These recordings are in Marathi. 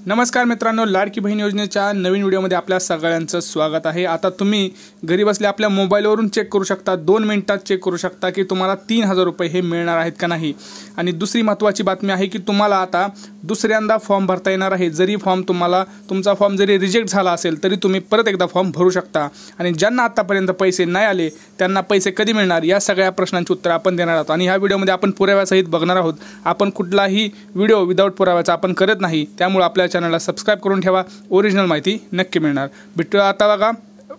नमस्कार मित्रांनो, लाडकी बहीण योजनेच्या नवीन व्हिडिओमध्ये आपल्या सगळ्यांचं स्वागत आहे। आता तुम्ही घरी बसल्या आपल्या मोबाईलवरून चेक करू शकता, 2 मिनिटात चेक करू शकता की तुम्हाला 3000 रुपये हे मिळणार आहेत का नाही। आणि दुसरी महत्त्वाची बातमी आहे की तुम्हाला आता दुसऱ्यांदा फॉर्म भरता येणार आहे। जरी तुमचा फॉर्म जरी रिजेक्ट झाला असेल तरी तुम्ही परत एकदा फॉर्म भरू शकता। आणि ज्यांना आतापर्यंत पैसे नाही आले त्यांना पैसे कधी मिळणार या सगळ्या प्रश्नांची उत्तर आपण देणार आहोत। आणि ह्या व्हिडिओमध्ये आपण पुराव्यासहित बघणार आहोत। आपण कुठलाही व्हिडिओ विदाऊट पुराव्याचा आपण करत नाही, त्यामुळे आपल्या चॅनलला सबस्क्राइब करून ठेवा, ओरिजिनल माहिती नक्की मिळणार। भेटू आता बघा,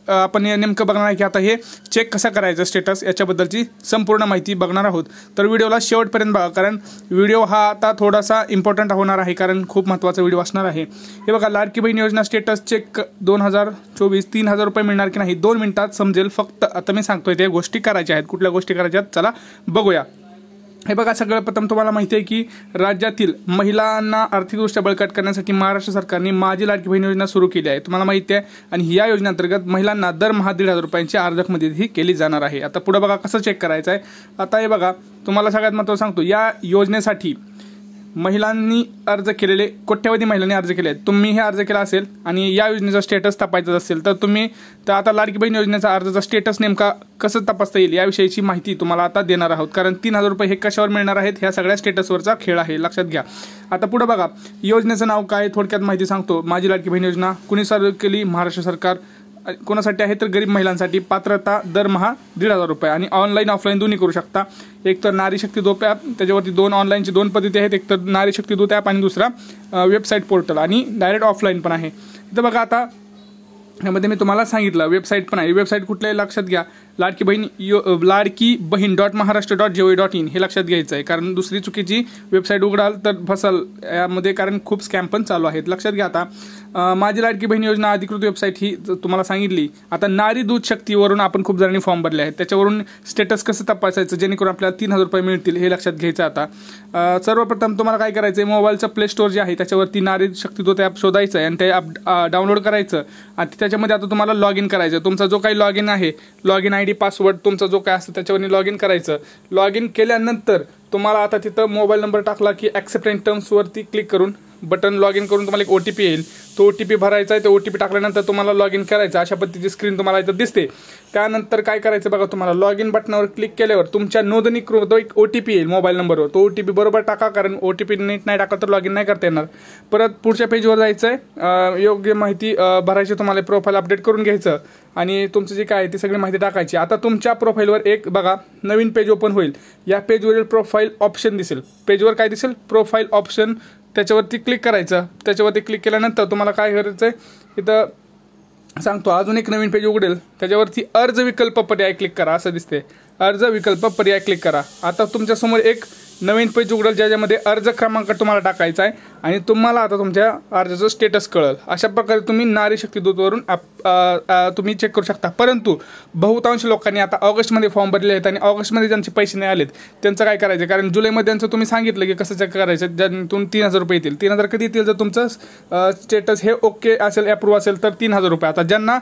आपण नेमकं बघणार आहे की आता हे चेक कसं करायचं स्टेटस याच्याबद्दलची संपूर्ण माहिती बघणार आहोत। तर व्हिडिओला शेवटपर्यंत बघा, कारण व्हिडिओ हा आता थोडासा इम्पॉर्टंट होणार आहे, कारण खूप महत्त्वाचा व्हिडिओ असणार आहे। हे बघा, लाडकी बहीण योजना स्टेटस चेक 2024 3000 रुपये मिळणार की नाही 2 मिनिटात समजेल। फक्त आता मी सांगतोय त्या गोष्टी करायच्या आहेत। कुठल्या गोष्टी करायच्या आहेत चला बघूया। हे बघा, सगळं प्रथम तुम्हाला माहिती आहे की राज्यातील महिलांना आर्थिकदृष्ट्या बळकट करण्यासाठी महाराष्ट्र सरकारने माझी लाडकी बहीण योजना सुरू केली आहे, तुम्हाला माहिती आहे। आणि या योजनेअंतर्गत महिलांना दरमहा 1500 रुपयांची आर्थिक मदतही केली जाणार आहे। आता पुढे बघा कसं चेक करायचं आहे। आता हे बघा, तुम्हाला सगळ्यात महत्त्वाचं सांगतो, या योजनेसाठी महिलांनी अर्ज केलेले, कोट्यवधी महिलांनी अर्ज केले आहेत। तुम्ही हे अर्ज केला असेल आणि या योजनेचा स्टेटस तपासायचा असेल तर तुम्ही आता लाडकी बहीण योजनेचा अर्जाचा स्टेटस नेमका कसं तपासता येईल याविषयीची माहिती तुम्हाला आता देणार आहोत। कारण 3000 रुपये हे कशावर मिळणार आहेत ह्या सगळ्या स्टेटसवरचा खेळ आहे, लक्षात घ्या। आता पुढे बघा, योजनेचं नाव काय थोडक्यात माहिती सांगतो। माझी लाडकी बहीण योजना कुणी चालू केली? महाराष्ट्र सरकार। कोणासाठी आहे तर गरीब महिलांसाठी। पात्रता दरमहा 1500 रुपये आणि ऑनलाईन ऑफलाईन दोन्ही करू शकता। एक तर नारी शक्ती दूत ॲप, त्याच्यावरती 2 ऑनलाईनची 2 पद्धती आहेत, एक तर नारी शक्ती दूत ॲप आणि दुसरा वेबसाईट पोर्टल आणि डायरेक्ट ऑफलाईन पण आहे। इथं बघा, आता ह्यामध्ये मी तुम्हाला सांगितलं वेबसाईट पण आहे। वेबसाईट कुठल्या लक्षात घ्या, लाडकी बहीण .महाराष्ट्र.gov.in हे लक्षात घ्यायचं आहे, कारण दुसरी चुकीची वेबसाईट उघडाल तर फसाल यामध्ये, कारण खूप स्कॅम पण चालू आहेत, लक्षात घ्या। आता माझी लाडकी बहीण योजना अधिकृत वेबसाईट ही तुम्हाला सांगितली। आता नारी दूध शक्तीवरून आपण खूप जणांनी फॉर्म भरले आहेत, त्याच्यावरून स्टेटस कसं तपासायचं जेणेकरून आपल्याला 3000 रुपये मिळतील हे लक्षात घ्यायचं। आता सर्वप्रथम तुम्हाला काय करायचं आहे, मोबाईलचं प्ले स्टोअर जे आहे त्याच्यावरती नारी शक्ती दूत ॲप शोधायचं आहे आणि ते ॲप डाउनलोड करायचं आणि त्याच्यामध्ये आता तुम्हाला लॉग इन करायचं। तुमचा जो काही लॉग इन आहे, लॉग इन ID पासवर्ड तुमचा जो काय असतं त्याच्यावर लॉग इन करायचं। लॉग इन केल्यानंतर तुम्हाला आता तिथं मोबाईल नंबर टाकला की ॲक्सेप्ट अँड टर्म्सवरती क्लिक करून बटन लॉग इन करून तुम्हाला एक OTP येईल, तो OTP भरायचा आहे। तो OTP टाकल्यानंतर तुम्हाला लॉग इन करायचं। अशा पद्धतीची स्क्रीन तुम्हाला इथं दिसते। त्यानंतर काय करायचं बघा, तुम्हाला लॉग इन बटनावर क्लिक केल्यावर तुमच्या नोंदणीकृत एक OTP येईल मोबाईल नंबरवर, तो OTP बरोबर टाका, कारण OTP नीट नाही टाकला तर लॉग इन नाही करता येणार। परत पुढच्या पेजवर जायचं आहे, योग्य माहिती भरायची, तुम्हाला प्रोफाईल अपडेट करून घ्यायचं आणि तुमचं जे काय आहे ती सगळी माहिती टाकायची। आता तुमच्या प्रोफाईलवर एक बघा नवीन पेज ओपन होईल, या पेजवरील प्रोफाईल ऑप्शन दिसेल। पेजवर काय दिसेल? प्रोफाईल ऑप्शन, त्याच्यावरती क्लिक करायचं। त्याच्यावरती क्लिक केल्यानंतर तुम्हाला काय करायचं आहे, इथं सांगतो अजून एक नवीन पेज उघडेल, त्याच्यावरती अर्ज विकल्प पर्याय क्लिक करा, असं दिसते। अर्ज विकल्प पर्याय क्लिक करा। आता तुमच्यासमोर एक नवीन पेज उघडेल ज्याच्यामध्ये अर्ज क्रमांक तुम्हाला टाकायचा आहे आणि तुम्हाला आता तुमच्या अर्जाचं स्टेटस कळेल। अशा प्रकारे तुम्ही नारी शक्ती दूतवरून तुम्ही चेक करू शकता। परंतु बहुतांश लोकांनी आता ऑगस्टमध्ये फॉर्म भरले आहेत आणि ऑगस्टमध्ये ज्यांचे पैसे नाही आलेत त्यांचं काय करायचं, कारण जुलैमध्ये त्यांचं तुम्ही सांगितलं की कसं चेक करायचं, ज्यातून 3000 रुपये येतील। 3000 कधी येतील? जर तुमचं स्टेटस हे ओके असेल, अप्रूव्ह असेल तर 3000 रुपये। आता ज्यांना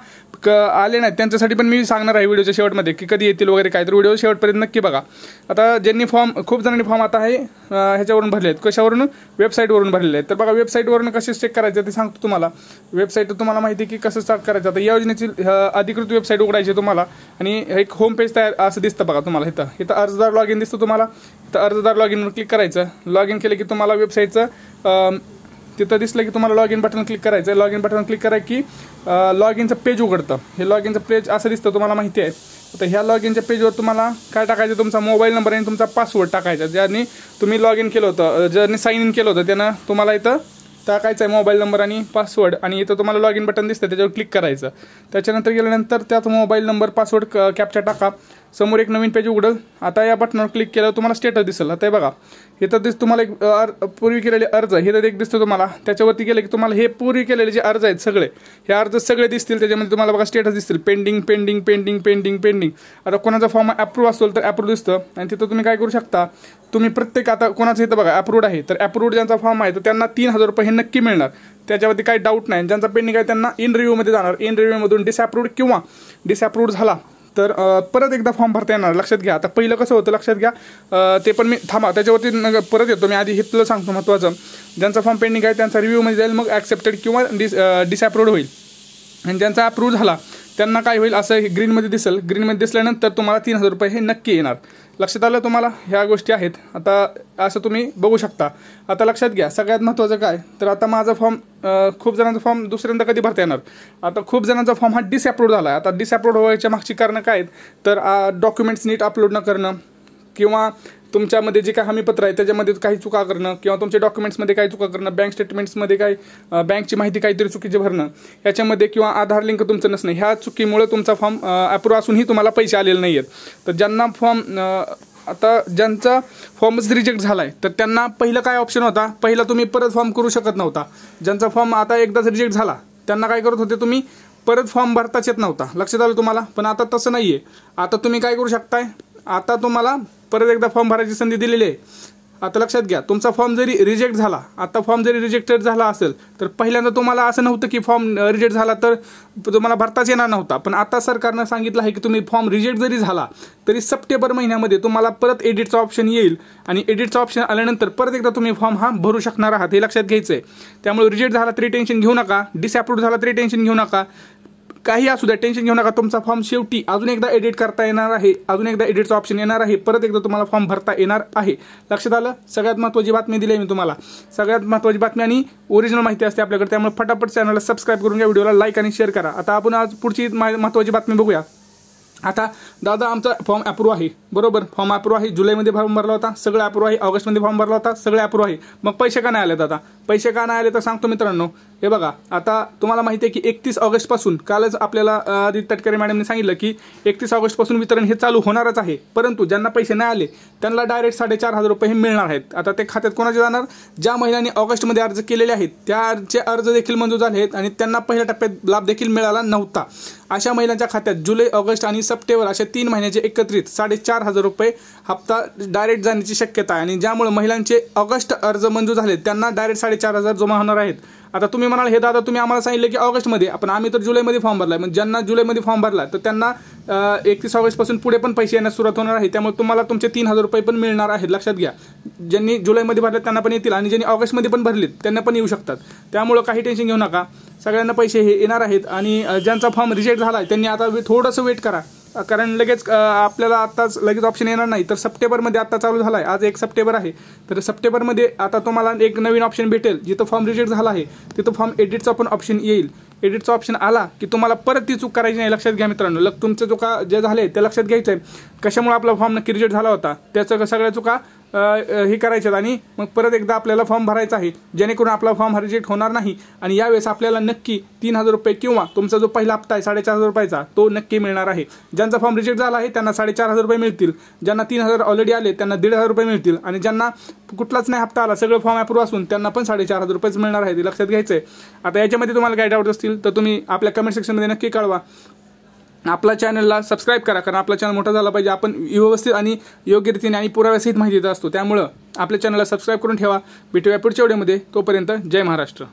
आले नाहीत त्यांच्यासाठी पण मी सांगणार आहे व्हिडिओच्या शेवटमध्ये की कधी येतील वगैरे काय, तर व्हिडिओ शेवटपर्यंत नक्की बघा। आता ज्यांनी खूप जणांनी फॉर्म आता आहे ह्याच्यावरून भरले आहेत, कशावरून? वेबसाईटवरून भरलेले आहेत। तर बघा, वेबसाईटवरून कसे चेक करायचं ते सांगतो तुम्हाला। वेबसाईट तुम्हाला माहिती आहे की कसं स्टार्ट करायचं। आता या योजनेची अधिकृत वेबसाईट उघडायची तुम्हाला आणि एक होम पेज तयार असं दिसतं बघा तुम्हाला। इथं अर्जदार लॉग इन दिसतं तुम्हाला, इथं अर्जदार लॉग इनवर क्लिक करायचं। लॉग इन केलं की तुम्हाला वेबसाईटचं तिथं दिसलं की तुम्हाला लॉग इन बटन क्लिक करायचं। लॉग इन बटन क्लिक करा की लॉग इनचं पेज उघडतं। हे लॉग इनचं पेज असं दिसतं, तुम्हाला माहिती आहे। आता ह्या लॉग इनच्या पेजवर तुम्हाला काय टाकायचं, तुमचा मोबाईल नंबर आणि तुमचा पासवर्ड टाकायचा, ज्यांनी तुम्ही लॉग इन केलं होतं, ज्यांनी साइन इन केलं होतं त्यानं तुम्हाला इथं टाकायचं आहे मोबाईल नंबर आणि पासवर्ड आणि इथं तुम्हाला लॉग इन बटन दिसतं त्याच्यावर क्लिक करायचं। त्याच्यानंतर गेल्यानंतर त्यात मोबाईल नंबर पासवर्ड कॅप्चा टाका। समोर एक नवीन पेज उघडेल। आता या बटनावर क्लिक केल्यावर तुम्हाला स्टेटस दिसेल। आता हे बघा, इथं तुम्हाला एक पूर्वी केलेले अर्ज हे तर एक दिसतं तुम्हाला, त्याच्यावरती गेलं की तुम्हाला हे पूर्वी केलेले जे अर्ज आहेत सगळे, हे अर्ज सगळे दिसतील। त्याच्यामध्ये तुम्हाला बघा स्टेटस दिसतील, pending pending pending pending pending. आता कोणाचा फॉर्म अप्रूव्ह असेल तर अप्रूव्ह दिसतं आणि तिथं तुम्ही काय करू शकता, तुम्ही प्रत्येक आता कोणाचं इथं बघा अप्रूव्ड आहे, तर अप्रूव्ड ज्यांचा फॉर्म आहे तर त्यांना 3000 रुपये हे नक्की मिळणार, त्याच्यावरती काही डाऊट नाही। ज्यांचा पेंडिंग आहे त्यांना इन रिव्ह्यूमध्ये जाणार, इन रिव्ह्यूमधून डिसअप्रूव्ड किंवा डिसअप्रूव्ड झाला तर परत एकदा फॉर्म भरता येणार, लक्षात घ्या. आता पहिलं कसं होतं लक्षात घ्या, ते पण मी थांबा त्याच्यावरती परत येतो. मी आधी हे तुला सांगतो महत्त्वाचं, ज्यांचा फॉर्म पेंडिंग आहे त्यांचा रिव्ह्यूमध्ये जाईल, मग ॲक्सेप्टेड किंवा डिसअप्रूव्ड होईल. आणि ज्यांचा अप्रूव्ह झाला त्यांना काय होईल, असं ग्रीनमध्ये दिसेल. ग्रीनमध्ये दिसल्यानंतर तुम्हाला 3000 रुपये हे नक्की येणार. लक्षात आलं तुम्हाला, ह्या गोष्टी आहेत. आता असं तुम्ही बघू शकता. आता लक्षात घ्या, सगळ्यात महत्त्वाचं काय, तर आता माझा फॉर्म, खूप जणांचा फॉर्म दुसऱ्यांदा कधी भरता येणार. आता खूप जणांचा फॉर्म हा डिसअप्रूव्ड झाला आहे. आता डिसअप्रूव्ड व्हायच्या मागची कारणं काय आहेत, तर डॉक्युमेंट्स नीट अपलोड न करणं, किंवा तुमच्यामध्ये जे काही हमीपत्र आहे त्याच्यामध्ये काही चुका करणं, किंवा तुमच्या डॉक्युमेंट्समध्ये काही चुका करणं, बँक स्टेटमेंट्समध्ये काही बँकची माहिती काहीतरी चुकीची भरणं याच्यामध्ये, किंवा आधार लिंक तुमचं नसणं, ह्या चुकीमुळे तुमचा फॉर्म अप्रूव्ह असूनही तुम्हाला पैसे आलेले नाही आहेत. तर ज्यांना फॉर्म, आता ज्यांचा फॉर्मच रिजेक्ट झाला आहे तर त्यांना पहिलं काय ऑप्शन होता, पहिला तुम्ही परत फॉर्म करू शकत नव्हता. ज्यांचा फॉर्म आता एकदाच रिजेक्ट झाला त्यांना काय करत होते, तुम्ही परत फॉर्म भरताच येत नव्हता. लक्षात आलं तुम्हाला. पण आता तसं नाही आहे. आता तुम्ही काय करू शकताय, आता तुम्हाला परत एकदा फॉर्म भरायची संधी दिलेली आहे. आता लक्षात घ्या, तुमचा फॉर्म जरी रिजेक्ट झाला, आता फॉर्म जरी रिजेक्टेड झाला असेल तर पहिल्यांदा तुम्हाला असं नव्हतं की फॉर्म रिजेक्ट झाला तर तुम्हाला भरताच येणार नव्हता. पण आता सरकारनं सांगितलं आहे की तुम्ही फॉर्म रिजेक्ट जरी झाला तरी सप्टेंबर महिन्यामध्ये तुम्हाला परत एडिटचा ऑप्शन येईल, आणि एडिटचा ऑप्शन आल्यानंतर परत एकदा तुम्ही फॉर्म हा भरू शकणार आहात. हे लक्षात घ्यायचं आहे. त्यामुळे रिजेक्ट झाला तरी टेन्शन घेऊ नका, डिसअप्रूव्ड झाला तरी टेन्शन घेऊ नका, काही असू द्या, टेन्शन घेऊ नका. तुमचा फॉर्म शेवटी अजून एकदा एडिट करता येणार आहे, अजून एकदा एडिटचा ऑप्शन येणार आहे, परत एकदा तुम्हाला फॉर्म भरता येणार आहे. लक्षात आलं. सगळ्यात महत्त्वाची बातमी दिली आहे मी तुम्हाला, सगळ्यात महत्त्वाची बातमी आणि ओरिजिनल माहिती असते आपल्याकडे. त्यामुळे फटाफट चॅनलला सबस्क्राईब करून घ्या, व्हिडिओला लाईक आणि शेअर करा. आता आपण आज पुढची महत्त्वाची बातमी बघूया. आता दादा आमचा फॉर्म अप्रूव्ह आहे, बरोबर, फॉर्म अप्रूव्ह आहे. जुलैमध्ये फॉर्म भरला होता, सगळं अप्रूव्ह आहे. ऑगस्टमध्ये फॉर्म भरला होता, सगळे अप्रूव्ह आहे. मग पैसे का नाही आले दादा, पैसे का नाही आले तर सांगतो मित्रांनो. हे बघा, आता तुम्हाला माहिती आहे की 31 ऑगस्टपासून, कालच आपल्याला आदित्य तटकरे मॅडमने सांगितलं की 31 ऑगस्टपासून वितरण हे चालू होणारच आहे. परंतु ज्यांना पैसे नाही आले त्यांना डायरेक्ट 4500 रुपये हे मिळणार आहेत. आता ते खात्यात कोणाचे जाणार, ज्या महिलांनी ऑगस्टमध्ये अर्ज केलेले आहेत त्याचे अर्ज देखील मंजूर झाले आहेत आणि त्यांना पहिल्या टप्प्यात लाभ देखील मिळाला नव्हता. अशा महिलांच्या खात्यात जुलै, ऑगस्ट आणि सप्टेंबर अशा 3 महिन्याचे एकत्रित 4500 रुपये हप्ता डायरेक्ट जाण्याची शक्यता आहे. आणि ज्यामुळे महिलांचे ऑगस्ट अर्ज मंजूर झाले त्यांना डायरेक्ट 4500 जमा होणार आहेत. आता तुम्ही म्हणाल, हे दादा तुम्ही आम्हाला सांगितलं की ऑगस्टमध्ये, आपण आम्ही तर जुलैमध्ये फॉर्म भरला आहे. मग ज्यांना जुलैमध्ये फॉर्म भरला तर त्यांना 31 ऑगस्टपासून पुढे पण पैसे येण्यास सुरुवात होणार आहे. त्यामुळे तुम्हाला तुमचे 3000 रुपये पण मिळणार आहेत. लक्षात घ्या, ज्यांनी जुलैमध्ये भरले त्यांना पण येतील, आणि ज्यांनी ऑगस्टमध्ये पण भरलेत त्यांना पण येऊ शकतात. त्यामुळे काही टेन्शन घेऊ नका, सगळ्यांना पैसे हे येणार आहेत. आणि ज्यांचा फॉर्म रिजेक्ट झाला आहे त्यांनी आता थोडंसं वेट करा, कारण लगेच आपल्याला आत्ताच लगेच ऑप्शन येणार नाही. तर सप्टेंबरमध्ये आत्ता चालू झाला आहे, आज 1 सप्टेंबर आहे. तर सप्टेंबरमध्ये आता तुम्हाला एक नवीन ऑप्शन भेटेल. जिथं फॉर्म रिजेक्ट झाला आहे तिथं फॉर्म एडिटचा पण ऑप्शन येईल. एडिटचा ऑप्शन आला की तुम्हाला परत ती चूक करायची नाही. लक्षात घ्या मित्रांनो, तुमच्या चुका जे झाले ते लक्षात घ्यायचं आहे. कशामुळे आपला फॉर्म नक्की रिजेक्ट झाला होता त्याचं सगळ्या चुका हे करायच्यात, आणि मग परत एकदा आपल्याला फॉर्म भरायचा आहे, जेणेकरून आपला फॉर्म रिजेक्ट होणार नाही. आणि यावेळेस आपल्याला नक्की 3000 रुपये किंवा तुमचा जो पहिला हप्ता आहे 4500 रुपयाचा तो नक्की मिळणार आहे. ज्यांचा फॉर्म रिजेक्ट झाला आहे त्यांना 4500 रुपये मिळतील, ज्यांना 3000 ऑलरेडी आले त्यांना 1500 रुपये मिळतील, आणि ज्यांना कुठलाच नाही हप्ता आला, सगळं फॉर्म अप्रूव्ह असून त्यांना पण 4500 रुपयेच मिळणार आहे. लक्षात घ्यायचं आहे. आता याच्यामध्ये तुम्हाला काय डाऊट असतील तर तुम्ही आपल्या कमेंट सेक्शनमध्ये नक्की कळवा. आपल्या चॅनलला सबस्क्राईब करा, कारण आपला चॅनल मोठा झाला पाहिजे. आपण व्यवस्थित आणि योग्य रीतीने आणि पुराव्यासहित माहिती देत असतो. त्यामुळं आपल्या चॅनलला सबस्क्राईब करून ठेवा. भेटूया पुढच्या व्हिडिओमध्ये. तोपर्यंत जय महाराष्ट्र.